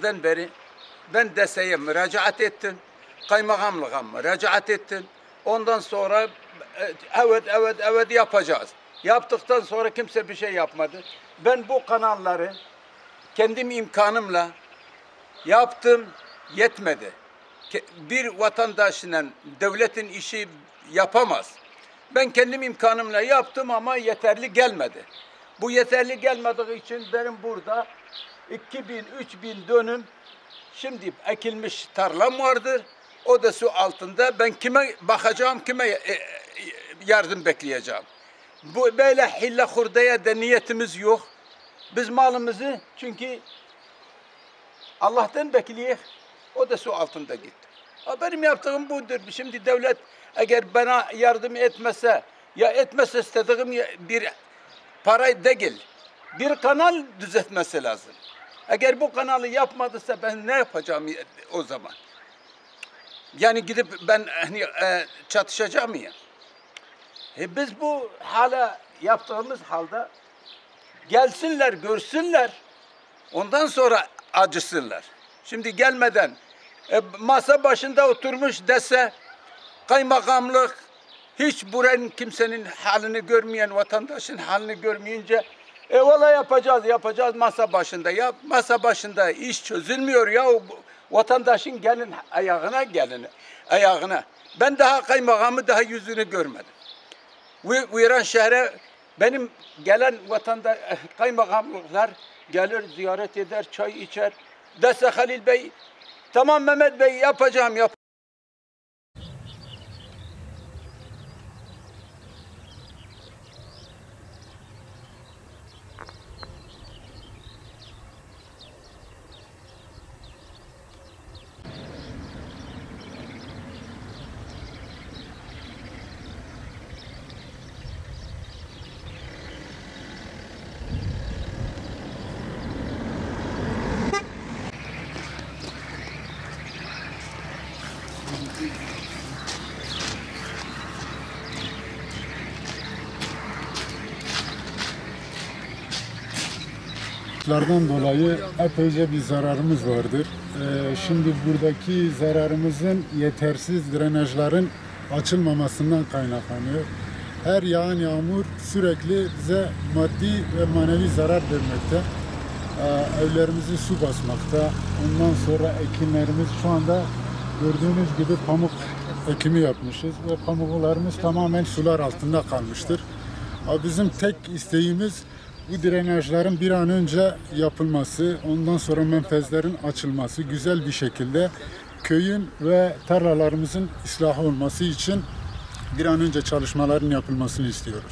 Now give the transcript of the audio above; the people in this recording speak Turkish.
yıldan beri ben DESE'ye müracaat ettim. Kaymakamlığa müracaat ettim. Ondan sonra evet yapacağız. Yaptıktan sonra kimse bir şey yapmadı. Ben bu kanalları kendim imkanımla yaptım, yetmedi. Bir vatandaşla devletin işi yapamaz. Ben kendim imkanımla yaptım ama yeterli gelmedi. Bu yeterli gelmediği için benim burada 2000-3000 dönüm şimdi ekilmiş tarlam vardır. O da su altında. Ben kime bakacağım, kime yardım bekleyeceğim. Bu böyle hille hurdaya da niyetimiz yok. Biz malımızı çünkü Allah'tan bekliyor. O da su altında gitti. Benim yaptığım budur. Şimdi devlet eğer bana yardım etmese, ya etmese istediğim bir para değil, bir kanal düzeltmesi lazım. Eğer bu kanalı yapmadıysa ben ne yapacağım o zaman? Yani gidip ben çatışacağım ya. Biz bu hala yaptığımız halde gelsinler, görsünler, ondan sonra acısınlar. Şimdi gelmeden masa başında oturmuş dese kaymakamlık hiç buranın kimsenin halini görmeyen, vatandaşın halini görmeyince vallahi yapacağız masa başında. Ya masa başında iş çözülmüyor ya, vatandaşın gelin ayağına. Ben daha kaymakamı daha yüzünü görmedim. Viran şehre benim gelen kaymakamlıklar gelir, ziyaret eder, çay içer. Dese Halil Bey, tamam Mehmet Bey yapacağım. Lardan dolayı epeyce bir zararımız vardır. Şimdi buradaki zararımızın yetersiz drenajların açılmamasından kaynaklanıyor. Her yağan yağmur sürekli bize maddi ve manevi zarar vermekte. Evlerimizi su basmakta. Ondan sonra ekinlerimiz şu anda gördüğünüz gibi pamuk ekimi yapmışız ve pamuklarımız tamamen sular altında kalmıştır. Bizim tek isteğimiz bu drenajların bir an önce yapılması, ondan sonra menfezlerin açılması, güzel bir şekilde köyün ve tarlalarımızın ıslahı olması için bir an önce çalışmaların yapılmasını istiyoruz.